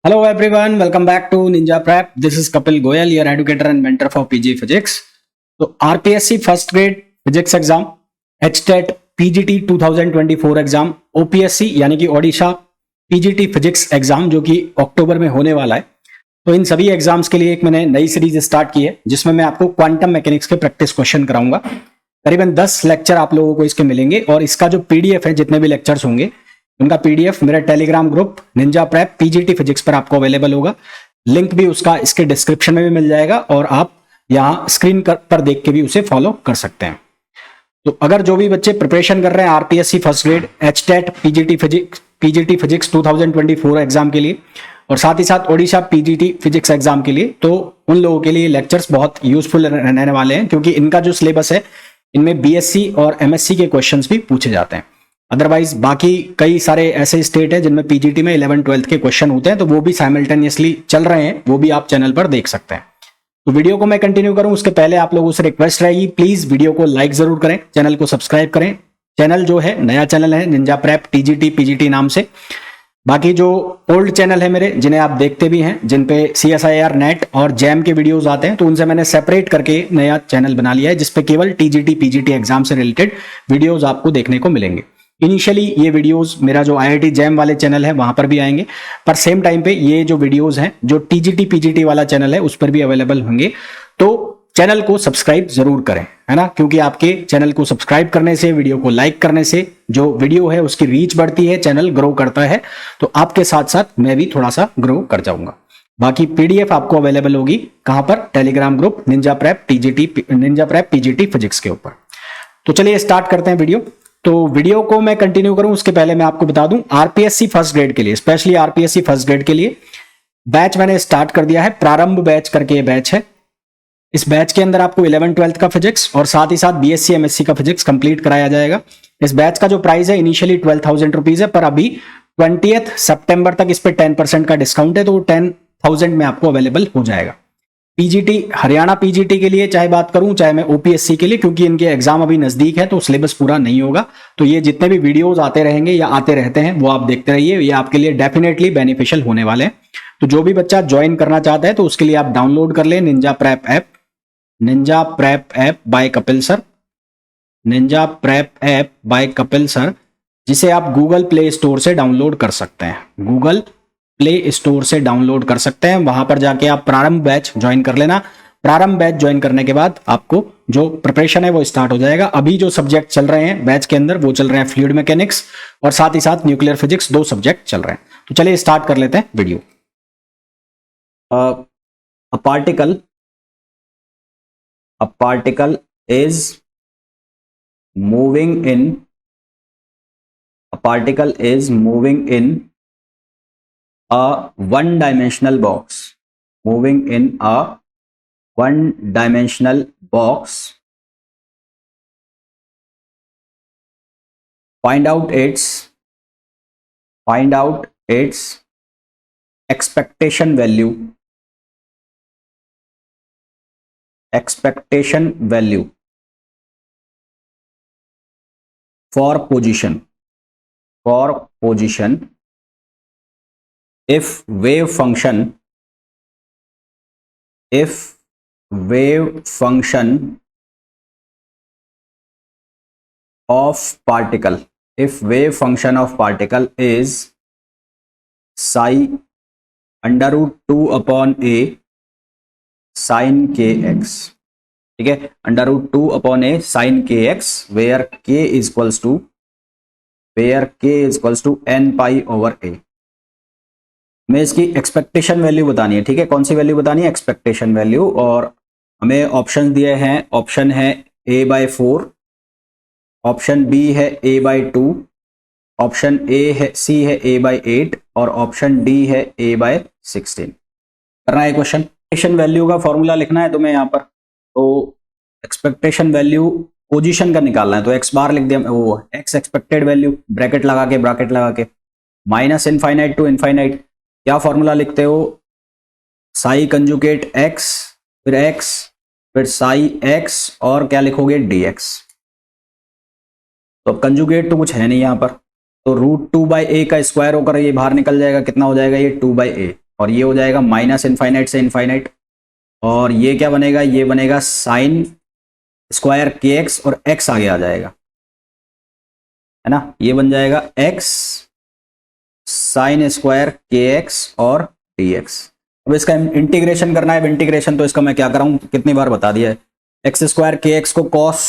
Hello everyone, welcome back to Ninja Prep. This is Kapil Goyal, your educator and mentor for PG Physics. तो RPSC first grade physics exam, HTET PGT 2024 exam, OPSC यानी कि Odisha PGT physics exam जो कि अक्टूबर में होने वाला है। तो इन सभी एग्जाम्स के लिए एक मैंने नई सीरीज स्टार्ट की है जिसमें मैं आपको क्वांटम मैकेनिक्स के प्रैक्टिस क्वेश्चन कराऊंगा। करीबन 10 लेक्चर आप लोगों को इसके मिलेंगे और इसका जो PDF है, जितने भी लेक्चर्स होंगे उनका PDF मेरे Telegram group Ninja prep PGT physics पर आपको अवेलेबल होगा। लिंक भी उसका इसके डिस्क्रिप्शन में भी मिल जाएगा और आप यहाँ स्क्रीन पर देख के भी उसे फॉलो कर सकते हैं। तो अगर जो भी बच्चे प्रिपरेशन कर रहे हैं RPSC first grade, HTET PGT physics 2024 exam के लिए और साथ ही साथ ओडिशा PGT फिजिक्स एग्जाम के लिए, तो उन लोगों के लिए लेक्चर्स बहुत यूजफुल रहने वाले हैं क्योंकि इनका जो सिलेबस है इनमें BSc और MSc के क्वेश्चंस भी पूछे जाते हैं। अदरवाइज बाकी कई सारे ऐसे स्टेट है जिनमें PGT में 11-12 के क्वेश्चन होते हैं, तो वो भी साइमल्टेनियसली चल रहे हैं, वो भी आप चैनल पर देख सकते हैं। तो वीडियो को मैं कंटिन्यू करूं उसके पहले आप लोगों से रिक्वेस्ट रहेगी, प्लीज वीडियो को लाइक जरूर करें, चैनल को सब्सक्राइब करें। चैनल जो है नया चैनल है निंजा प्रेप TGT PGT नाम से। बाकी जो ओल्ड चैनल है मेरे जिन्हें आप देखते भी हैं, जिन पे CSIR नेट और जैम के वीडियोस आते हैं, तो उनसे मैंने सेपरेट करके नया चैनल बना लिया है जिसपे केवल TGT PGT एग्जाम से रिलेटेड वीडियोस आपको देखने को मिलेंगे। इनिशियली ये वीडियोस मेरा जो IIT जैम वाले चैनल है वहां पर भी आएंगे, पर सेम टाइम पे ये जो वीडियोस हैं जो TGT PGT वाला चैनल है उस पर भी अवेलेबल होंगे। तो चैनल को सब्सक्राइब जरूर करें, है ना, क्योंकि आपके चैनल को सब्सक्राइब करने से, वीडियो को लाइक करने से जो वीडियो है उसकी रीच बढ़ती है, चैनल ग्रो करता है, तो आपके साथ साथ मैं भी थोड़ा सा ग्रो कर जाऊंगा। बाकी PDF आपको अवेलेबल होगी कहां पर? Telegram group Ninja prep PGT physics के ऊपर। तो चलिए स्टार्ट करते हैं वीडियो। तो वीडियो को मैं कंटिन्यू करूं उसके पहले मैं आपको बता दूं RPSC फर्स्ट ग्रेड के लिए, स्पेशली RPSC फर्स्ट ग्रेड के लिए बैच मैंने स्टार्ट कर दिया है। प्रारंभ बैच करके ये बैच है। इस बैच के अंदर आपको 11-12 का फिजिक्स और साथ ही साथ BSc MSc का फिजिक्स कंप्लीट कराया जाएगा। इस बैच का जो प्राइस है इनिशियली 12,000 रुपीज है, पर अभी 20 सितंबर तक इस पे 10% का डिस्काउंट है, तो 10,000 में आपको अवेलेबल हो जाएगा। PGT हरियाणा PGT के लिए चाहे बात करूं चाहे मैं OPSC के लिए, क्योंकि इनके एग्जाम अभी नजदीक है तो सिलेबस पूरा नहीं होगा, तो ये जितने भी वीडियोस आते रहेंगे या आते रहते हैं वो आप देखते रहिए, ये आपके लिए डेफिनेटली बेनिफिशियल होने वाले हैं। तो जो भी बच्चा ज्वाइन करना चाहता है तो उसके लिए आप डाउनलोड कर लें Ninja prep app by Kapil sir, Ninja prep app by Kapil sir, जिसे आप गूगल प्ले स्टोर से डाउनलोड कर सकते हैं, गूगल प्ले स्टोर से डाउनलोड कर सकते हैं। वहां पर जाके आप प्रारंभ बैच ज्वाइन कर लेना। प्रारंभ बैच ज्वाइन करने के बाद आपको जो प्रिपरेशन है वो स्टार्ट हो जाएगा। अभी जो सब्जेक्ट चल रहे हैं बैच के अंदर वो चल रहे हैं फ्लूइड मैकेनिक्स और साथ ही साथ न्यूक्लियर फिजिक्स, 2 सब्जेक्ट चल रहे हैं। तो चलिए स्टार्ट कर लेते हैं video. A particle is moving in a one-dimensional box, moving in a one-dimensional box. Find out its expectation value for position if wave function of particle is psi under root 2 upon a sin kx, ठीक है, under root 2 upon a sin kx, where k is equals to n pi over a। हमें इसकी expectation value बतानी है, ठीक है, कौन सी value बतानी है? Expectation value. और हमें ऑप्शन दिए हैं, ऑप्शन है A/4, ऑप्शन B है A/2, ऑप्शन C है A/8 और ऑप्शन D है A/16। करना है क्वेश्चन। एक्सपेक्टेशन वैल्यू का फॉर्मूला लिखना है तुम्हें यहाँ पर। तो एक्सपेक्टेशन वैल्यू पोजीशन का निकालना है, तो x बार लिख दिया, वो x एक्सपेक्टेड वैल्यू ब्रैकेट लगा के माइनस इनफाइनाइट टू इनफाइनाइट। क्या फॉर्मूला लिखते हो? साई कंजुगेट x, फिर साई x और क्या लिखोगे? dx। तो अब कंजुगेट तो कुछ है नहीं यहाँ पर, तो रूट 2/a का स्क्वायर होकर ये बाहर निकल जाएगा, कितना हो जाएगा ये? 2/a। और ये हो जाएगा माइनस इनफाइनाइट से इनफाइनाइट, और ये क्या बनेगा, ये बनेगा साइन स्क्वायर के एक्स और एक्स आगे आ जाएगा, है ना, ये बन जाएगा एक्स साइन स्क्वायर के एक्स और डी एक्स। अब इसका इंटीग्रेशन करना है। इंटीग्रेशन तो इसका मैं क्या कराऊं, कितनी बार बता दिया है, एक्स स्क्वायर के एक्स को कॉस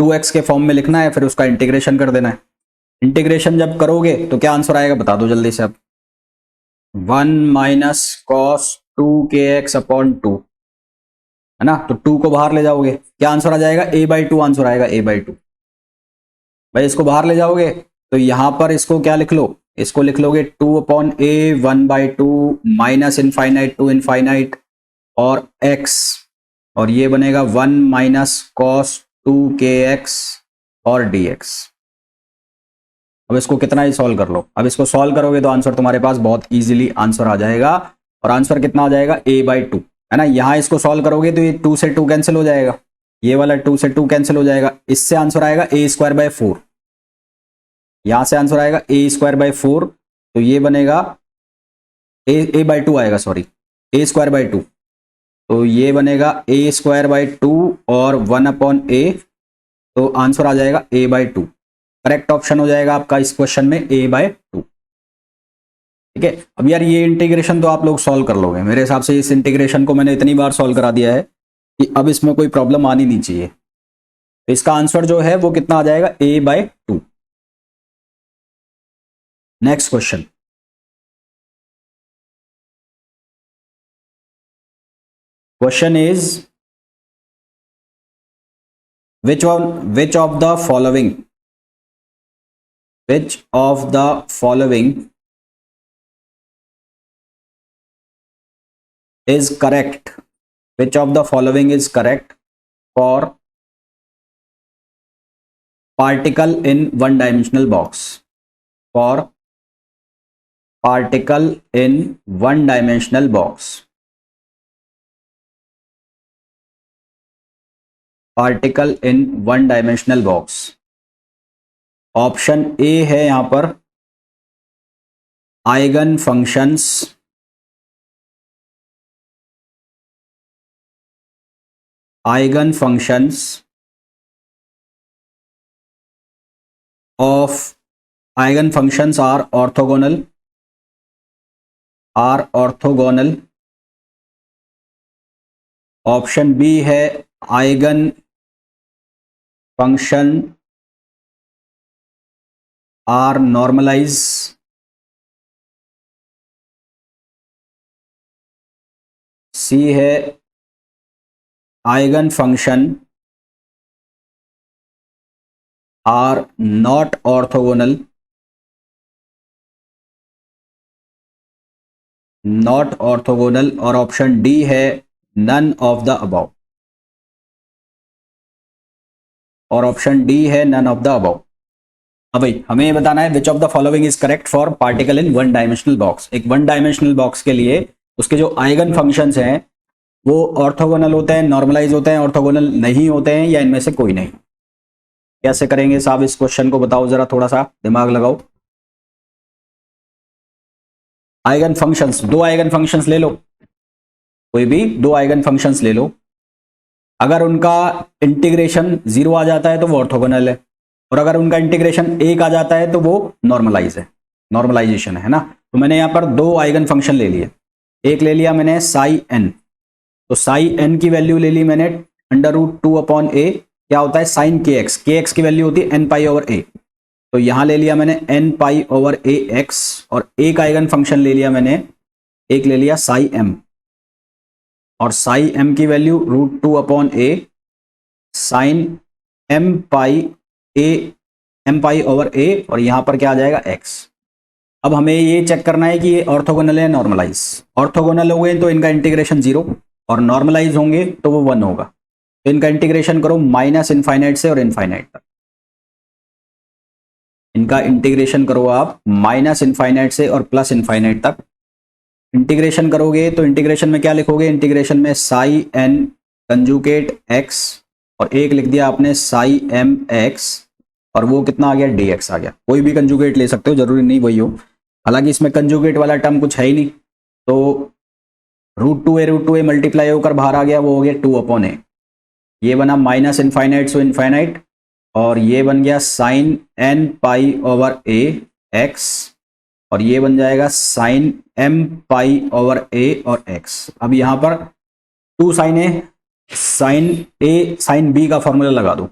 2x के फॉर्म में लिखना है, फिर उसका इंटीग्रेशन कर देना है। इंटीग्रेशन जब करोगे तो क्या आंसर आएगा बता दो जल्दी से अब, 1 माइनस कॉस 2kx अपॉन 2, है ना, तो 2 को बाहर ले जाओगे, क्या आंसर आ जाएगा, a/2 आंसर आएगा, a/2। भाई इसको बाहर ले जाओगे तो यहां पर इसको क्या लिख लो, इसको लिख लोगे 2/a 1/2 minus infinite to infinite और x, और ये बनेगा 1 माइनस कॉस 2kx और dx। अब इसको कितना ही सॉल्व कर लो, अब इसको सॉल्व करोगे तो आंसर तुम्हारे पास बहुत इजीली आंसर आ जाएगा, और आंसर कितना आ जाएगा, a/2, है ना। यहां इसको सॉल्व करोगे तो ये 2 से 2 कैंसिल हो जाएगा, ये वाला 2 से 2 कैंसिल हो जाएगा, इससे आंसर आएगा a²/4, यहां से आंसर आएगा a²/4, तो ये बनेगा a/2 आएगा, सॉरी a²/2, तो ये बनेगा a²/2 और 1/a, तो आंसर आ जाएगा a/2। करेक्ट ऑप्शन हो जाएगा आपका इस क्वेश्चन में a/2। ठीक है, अब यार ये इंटीग्रेशन तो आप लोग सॉल्व कर लोगे मेरे हिसाब से, इस इंटीग्रेशन को मैंने इतनी बार सॉल्व करा दिया है कि अब इसमें कोई प्रॉब्लम आनी नहीं चाहिए। तो इसका आंसर जो है वो कितना आ जाएगा, a/2। Next question, question is which of the following is correct, which of the following is correct for particle in one dimensional box, for particle in one dimensional box, particle in one dimensional box। Option A है यहां पर eigen functions, eigen functions of eigen functions are orthogonal, option B है eigen function are normalize, C है eigen function are not orthogonal, और option D है none of the above, अब भाई हमें ये बताना है which of the following is correct for particle in one dimensional box. एक वन डायमेंशनल बॉक्स के लिए उसके जो आइगन फंक्शंस हैं वो ऑर्थोगोनल होते हैं, नॉर्मलाइज होते हैं, ऑर्थोगोनल नहीं होते हैं, या इनमें से कोई नहीं। कैसे करेंगे साहब इस क्वेश्चन को, बताओ जरा, थोड़ा सा दिमाग लगाओ। आइगन फंक्शंस, दो आइगन फंक्शंस ले लो, कोई भी दो आइगन फंक्शंस ले लो, अगर उनका इंटीग्रेशन 0 आ जाता है तो वो ऑर्थोगोनल है, और अगर उनका इंटीग्रेशन 1 आ जाता है तो वो नॉर्मलाइज है, नॉर्मलाइजेशन है ना। तो मैंने यहां पर दो आइगन फंक्शन ले लिए, एक ले लिया मैंने साई एन, तो साई एन की वैल्यू ले ली मैंने √2/a, क्या होता है साइन के एक्स की वैल्यू होती है n π/a, तो यहां ले लिया मैंने n π/ax, और एक आइगन फंक्शन ले लिया मैंने, एक ले लिया साई एम, और साई एम की value √2/a sine m π/a, और यहां पर क्या आ जाएगा x। अब हमें ये चेक करना है कि ये ऑर्थोगोनल है नॉर्मलाइज। ऑर्थोगोनल हो गए तो इनका इंटीग्रेशन 0, और नॉर्मलाइज होंगे तो वो 1 होगा, तो इनका इंटीग्रेशन करो माइनस इनफाइनाइट से और इनफाइनाइट तक, इनका इंटीग्रेशन करो आप माइनस इनफाइनाइट से और प्लस इनफाइनाइट तक। इंटीग्रेशन करोगे तो इंटीग्रेशन में क्या लिखोगे, इंटीग्रेशन में साई एन कंजुगेट x, और एक लिख दिया आपने साई एम एक्स, और वो कितना आ गया dx आ गया। कोई भी कंजुगेट ले सकते हो, जरूरी नहीं वही हो, हालांकि इसमें कंजुगेट वाला टर्म कुछ है ही नहीं, तो √2a मल्टीप्लाई होकर बाहर आ गया, वो हो गया 2/a। ये बना माइनस इनफाइनाइट सो इनफाइनाइट, और ये बन गया sine n pi over a x, और ये बन जाएगा sine m pi over a और x। अब यहाँ पर 2 साइन a साइन b का फॉर्मूला लगा दो।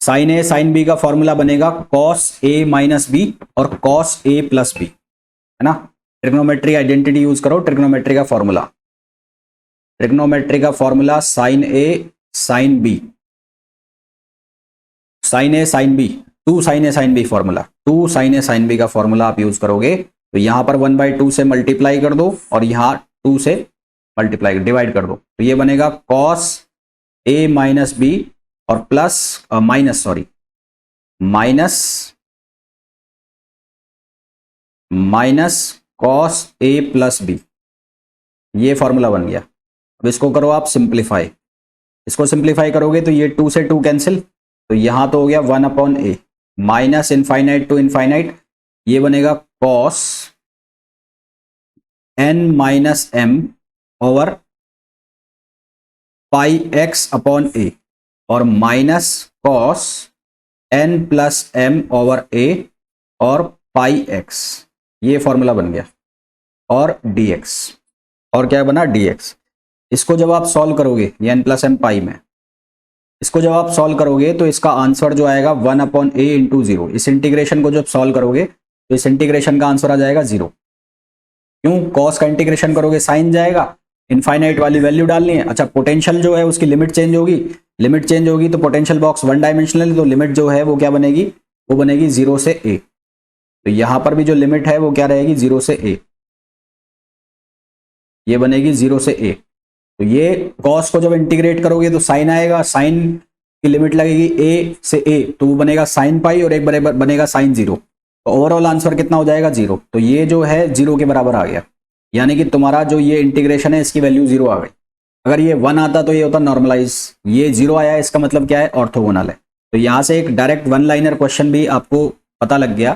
साइन a साइन b का फॉर्मूला बनेगा cos a माइनस b और cos a प्लस b, है ना। ट्रिग्नोमेट्री आइडेंटिटी यूज करो, ट्रिग्नोमेट्री का formula sine a sine b, sine a sine b, 2 sine a sine b formula, 2 sine a sine b का formula आप use करोगे तो यहां पर 1/2 से मल्टीप्लाई कर दो और यहां 2 से मल्टीप्लाई डिवाइड कर दो, तो ये बनेगा cos a माइनस b और plus minus cos a plus b, ये फॉर्मूला बन गया। अब इसको करो आप सिंप्लीफाई, इसको सिंप्लीफाई करोगे तो ये 2 से 2 कैंसिल, तो यहां तो हो गया 1/a, minus infinite to infinite, ये बनेगा cos n minus m over pi x upon a, और minus cos n plus m over a और पाई x, ये फॉर्मूला बन गया, और dx, और क्या बना dx। इसको जब आप सॉल्व करोगे ये n प्लस m पाई में, इसको जब आप सॉल्व करोगे तो इसका आंसर जो आएगा 1/a इंटू 0। इस इंटीग्रेशन को जब सॉल्व करोगे तो इस इंटीग्रेशन का आंसर आ जाएगा 0। क्यों? कॉस का इंटीग्रेशन करोगे साइन जाएगा, इनफाइनाइट वाली वैल्यू डालनी है। अच्छा, पोटेंशियल जो है उसकी लिमिट चेंज होगी, तो पोटेंशियल बॉक्स 1 डायमेंशनल, तो लिमिट जो है वो क्या बनेगी, वो बनेगी 0 से a। तो यहां पर भी जो लिमिट है वो क्या रहेगी, 0 से a, ये बनेगी 0 से a। तो ये cos को जब इंटीग्रेट करोगे तो साइन आएगा, साइन की लिमिट लगेगी a से a, तो वो बनेगा साइन पाई और एक बराबर बनेगा साइन 0, तो ओवरऑल आंसर कितना हो जाएगा 0। तो ये जो है 0 के बराबर आ गया, यानी कि तुम्हारा जो ये इंटीग्रेशन है इसकी वैल्यू 0 आ गई। अगर ये 1 आता तो ये होता नॉर्मलाइज, ये 0 आया, इसका मतलब क्या है, ऑर्थोगोनल है। तो यहां से एक डायरेक्ट 1 लाइनर क्वेश्चन भी आपको पता लग गया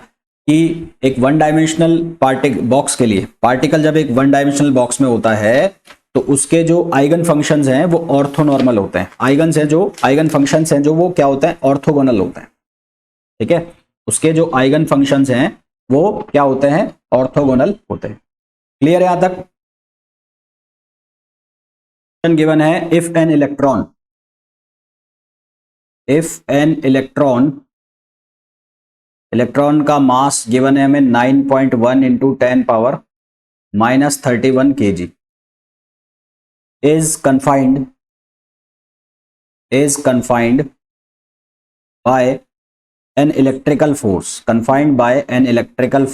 कि एक 1 डायमेंशनल बॉक्स के लिए, पार्टिकल जब एक 1 डायमेंशनल बॉक्स में होता है तो उसके जो आइगन फंक्शंस हैं वो ऑर्थोनॉर्मल होते हैं। आइगन फंक्शंस हैं जो वो क्या होते हैं, ऑर्थोगोनल होते हैं। ठीक है, उसके जो आइगन फंक्शंस हैं वो क्या होते हैं, ऑर्थोगोनल होते हैं। क्लियर है यहां तक? गिवन है इफ एन इलेक्ट्रॉन का मास गिवन है हमें 9.1 into 10 power -31 kg is confined by an electrical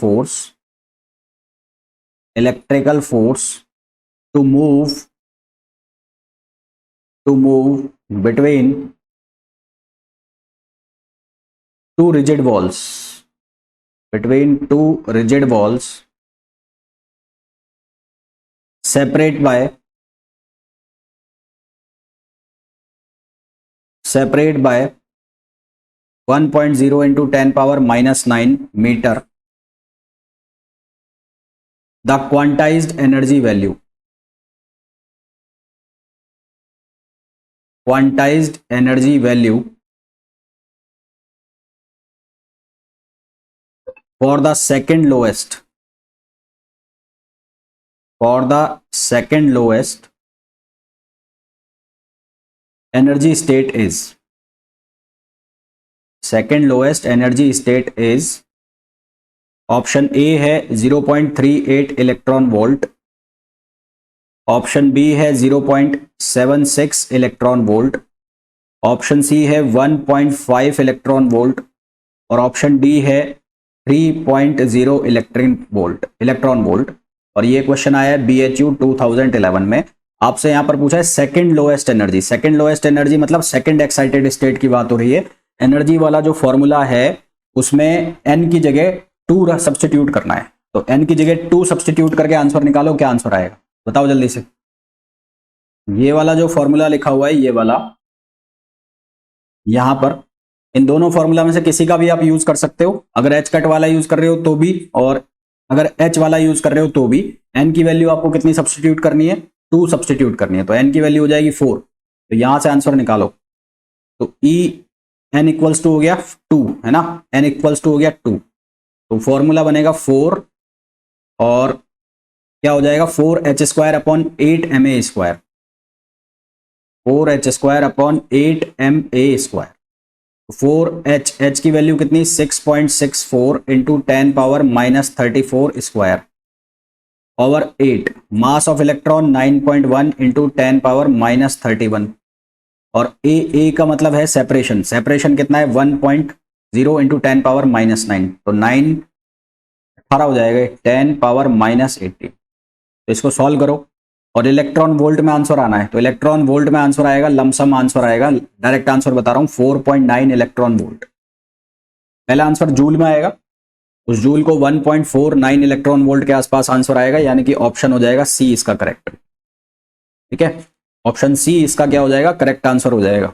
force to move between two rigid walls separate by 1.0 into 10 power -9 meter. The quantized energy value for the second lowest energy state is option A है 0.38 electron volt, option B है 0.76 electron volt, option C है 1.5 electron volt, और option D है 3.0 electron volt. और ये question आया है BHU 2011 में। आपसे यहां पर पूछा है सेकंड लोएस्ट एनर्जी मतलब सेकंड एक्साइटेड स्टेट की बात हो रही है। एनर्जी वाला जो फॉर्मूला है उसमें n की जगह 2 सब्स्टिट्यूट करना है, तो n की जगह 2 सब्स्टिट्यूट करके आंसर निकालो, क्या आंसर आएगा बताओ जल्दी से। ये वाला जो फॉर्मूला लिखा हुआ है, ये वाला, यहां पर इन दोनों फॉर्मूला में से किसी का भी आप यूज कर सकते हो। अगर एच कट वाला यूज कर रहे हो तो भी, और अगर H वाला यूज कर रहे हो तो भी N की वैल्यू आपको कितनी सब्सटीट्यूट करनी है, 2 सब्सटीट्यूट करनी है, तो N की वैल्यू हो जाएगी 4। तो यहां से आंसर निकालो, तो E N इक्वल्स टू हो गया 2 है ना, N इक्वल्स टू हो गया 2, तो फॉर्मूला बनेगा 4 और क्या हो जाएगा 4h square upon 8ma square, 4h square upon 8ma square. 4h की वैल्यू कितनी 6.64 into 10 power minus 34 square over 8, mass of electron 9.1 into 10 power minus 31, और ए का मतलब है सेपरेशन, सेपरेशन कितना है 1.0 इंटू 10 पावर माइनस 9, तो 9 18 हो जाएगा, 10 पावर माइनस 80। तो इसको सॉल्व करो और इलेक्ट्रॉन वोल्ट में आंसर आना है, तो इलेक्ट्रॉन वोल्ट में आंसर आएगा, लमसम आंसर आएगा, डायरेक्ट आंसर बता रहा हूं 4.9 इलेक्ट्रॉन वोल्ट। पहला आंसर जूल में आएगा, उस जूल को 1.49 इलेक्ट्रॉन वोल्ट के आसपास आंसर आएगा, यानी कि ऑप्शन हो जाएगा सी इसका करेक्ट। ठीक है, ऑप्शन सी इसका क्या हो जाएगा, करेक्ट आंसर हो जाएगा।